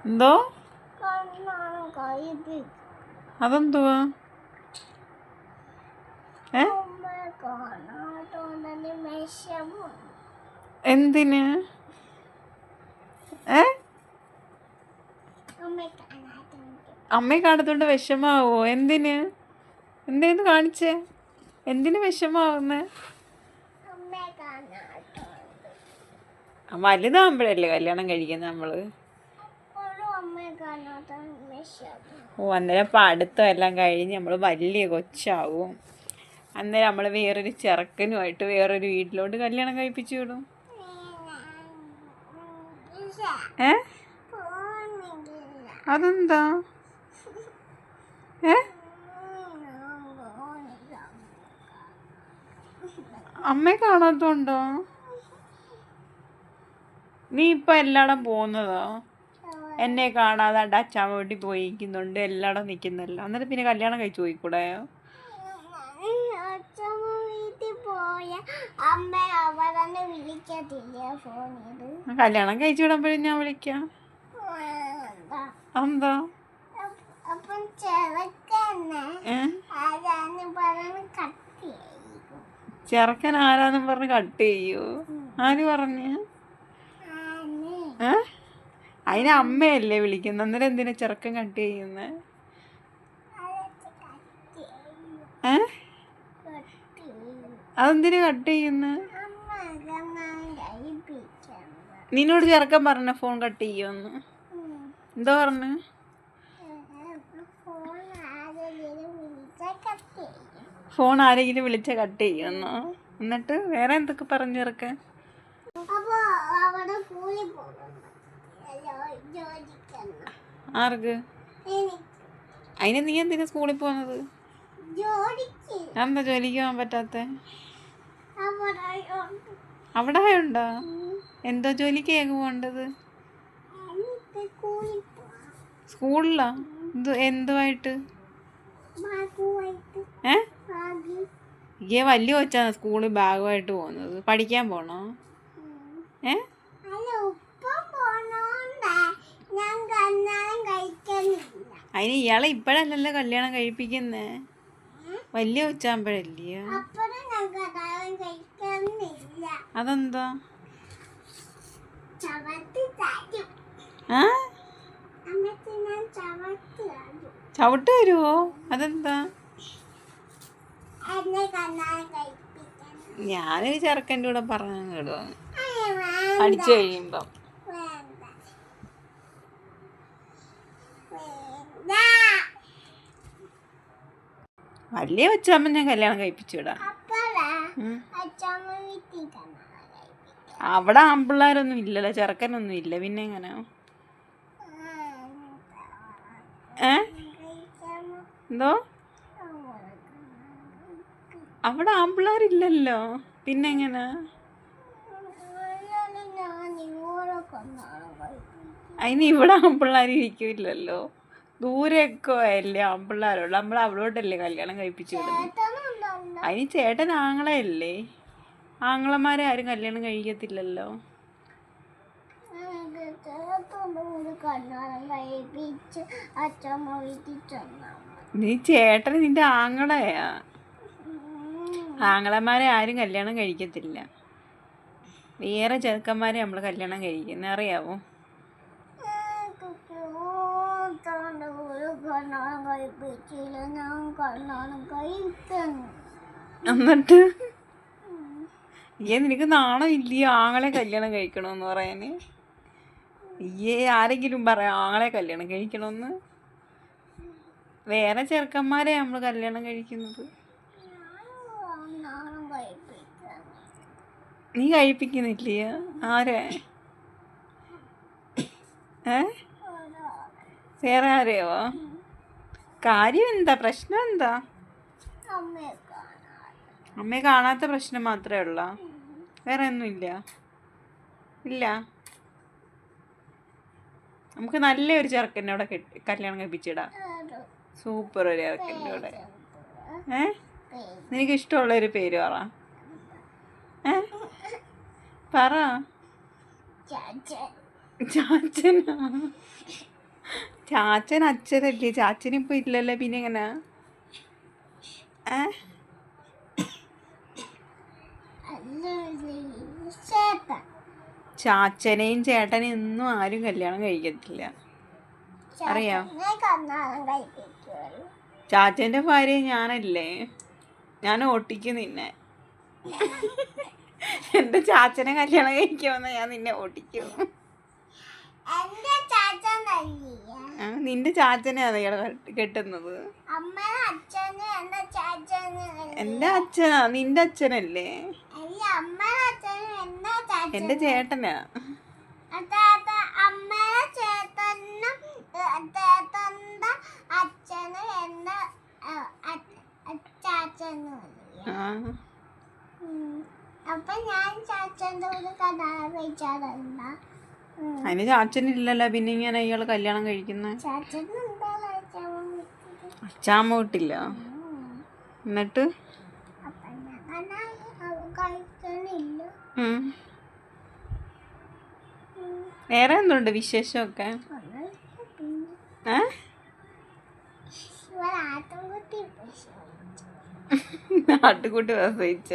എന്തോ അതെന്തുവാ? എന്തിന്? അമ്മയെ കാണത്തോണ്ട് വിഷമാവോ? എന്തിന്? എന്തേന്ന് കാണിച്ചേ? എന്തിന് വിഷമാവുന്നേ? വലുതാകുമ്പോഴല്ലേ കല്യാണം കഴിക്കുന്നത് നമ്മള്. ഓ, അന്നേരം പഠിത്തം എല്ലാം കഴിഞ്ഞ് നമ്മൾ വലിയ കൊച്ചാവും. അന്നേരം നമ്മൾ വേറൊരു ചെറുക്കനുമായിട്ട് വേറൊരു വീട്ടിലോട്ട് കല്യാണം കഴിപ്പിച്ചു വിടും. അതെന്താ? അമ്മയെ കാണാത്തോണ്ടോ? നീ ഇപ്പൊ എല്ലായിടം പോകുന്നതോ? എന്നെ കാണാതെ അച്ഛാമ്മ വീട്ടിൽ പോയിരിക്കുന്നുണ്ട്, എല്ലായിടം നിൽക്കുന്നല്ലോ. അന്നേരം പിന്നെ കല്യാണം കഴിച്ചു പോയിക്കൂടെയോ? കല്യാണം കഴിച്ചു വിടുമ്പോഴും ഞാൻ വിളിക്കാം. എന്താ? ചെറുക്കൻ ആരാന്നും പറഞ്ഞ് കട്ട് ചെയ്യൂ? ആര് പറഞ്ഞ്? അതിന് അമ്മയല്ലേ വിളിക്കുന്നത്. അന്നേരം എന്തിനാ ചെറുക്കൻ കട്ട് ചെയ്യുന്നത്? അതെന്തിനാ കട്ട് ചെയ്യുന്നത്? നിന്നോട് ചെറുക്കൻ പറഞ്ഞ ഫോൺ കട്ട് ചെയ്യുമെന്ന്? എന്താ പറഞ്ഞു? ഫോൺ ആരെങ്കിലും വിളിച്ച കട്ട് ചെയ്യുമെന്നോ? എന്നിട്ട് വേറെ എന്തൊക്കെ പറഞ്ഞു ചെറുക്കൻ? ആർക്ക്? അതിന് നീ എന്തിനാ സ്കൂളിൽ പോകുന്നത്? എന്താ ജോലിക്ക് പോകാൻ പറ്റാത്ത? അവിടെ ഉണ്ടോ? എന്തോ ജോലിക്ക് പോകേണ്ടത്? സ്കൂളിലാ? എന്തുമായിട്ട്? വലിയ കൊച്ചാണ് സ്കൂളിൽ ബാഗുമായിട്ട് പോകുന്നത്. പഠിക്കാൻ പോണോ? അതിന് ഇയാളെ ഇപ്പഴല്ലല്ലോ കല്യാണം കഴിപ്പിക്കുന്നേ, വലിയ കൊച്ചാകുമ്പോഴല്ലയോ? അതെന്താ? ചവിട്ട് തരുവോ? അതെന്താ? ഞാനൊരു ചെറുക്കൻ്റെ കൂടെ പറഞ്ഞു കേടുവാണ് പഠിച്ചു കഴിയുമ്പം. വലിയ കൊച്ചാകുമ്പോ ഞാൻ കല്യാണം കഴിപ്പിച്ചു വിടാം. അവിടെ ആൺപിള്ളേരൊന്നും ഇല്ലല്ലോ, ചെറുക്കനൊന്നും ഇല്ല, പിന്നെ എങ്ങനെ? എന്തോ? അവിടെ ആൺപിള്ളേരില്ലല്ലോ, പിന്നെ എങ്ങനെ? അതിന് ഇവിടെ ആൺപിള്ളേർ ഇരിക്കില്ലല്ലോ, ദൂരെയൊക്കെ അല്ലേ ആൺപിള്ളേരുള്ളൂ. നമ്മൾ അവളോട്ടല്ലേ കല്യാണം കഴിപ്പിച്ചു വിടുന്നത്. അതിന് ചേട്ടൻ ആങ്ങളയല്ലേ, ആങ്ങളമാരെ ആരും കല്യാണം കഴിക്കത്തില്ലല്ലോ. നീ ചേട്ടന് നിന്റെ ആങ്ങളയാ. ആങ്ങളമാരെ ആരും കല്യാണം കഴിക്കത്തില്ല, വേറെ ചെറുക്കന്മാരെ നമ്മൾ കല്യാണം കഴിക്കുന്നത്, അറിയാവോ? എന്നിട്ട് നിനക്ക് നാണം ഇല്ലേ ആങ്ങളെ കല്യാണം കഴിക്കണമെന്ന് പറയാന്? ആരെങ്കിലും പറയാം ആങ്ങളെ കല്യാണം കഴിക്കണമെന്ന്? വേറെ ചെറുക്കന്മാരെ നമ്മൾ കല്യാണം കഴിക്കുന്നത്. നീ കഴിപ്പിക്കുന്നില്ലേ? ആരെ? വേറെ ആരെയോ? കാര്യം എന്താ? പ്രശ്നം എന്താ? അമ്മയെ കാണാത്ത പ്രശ്നം മാത്രമേ ഉള്ളൂ, വേറെ ഒന്നുമില്ല. ഇല്ല, നമുക്ക് നല്ലൊരു ചെറുക്കനോടെ കല്യാണം കഴിപ്പിച്ചിടാം. സൂപ്പർ ഒരു ചെറുക്കൻ്റെ കൂടെ. നിനക്ക് ഇഷ്ടമുള്ളൊരു പേര് പറ. പറ. ചാച്ചനാ? ചാച്ചൻ അച്ഛനല്ലേ, ചാച്ചനിപ്പോൾ ഇല്ലല്ലോ, പിന്നെ എങ്ങനെ? ഏ ചാച്ചനെയും ചേട്ടനെയും ഒന്നും ആരും കല്യാണം കഴിക്കത്തില്ല, അറിയാം. ചാച്ചൻ്റെ ഭാര്യ ഞാനല്ലേ, ഞാൻ ഓട്ടിക്കും നിന്നെ. എൻ്റെ ചാച്ചനെ കല്യാണം കഴിക്കുമെന്ന് ഞാൻ നിന്നെ ഓട്ടിക്കും. നിന്റെ ചാച്ചനെയാണ് ഇയാള് കെട്ടുന്നത്. എന്റെ അച്ഛനാ, നിന്റെ അച്ഛനല്ലേ? എന്റെ ചേട്ടനാ. അതിന് ചാച്ചനില്ലല്ലോ, പിന്നെ ഇങ്ങനെ ഇയാള് കല്യാണം കഴിക്കുന്ന? അച്ഛാമ്മ വീട്ടില്ല. എന്നിട്ട് വേറെ എന്തുണ്ട് വിശേഷമൊക്കെ? ആട്ടുകുട്ടി പ്രസവിച്ച?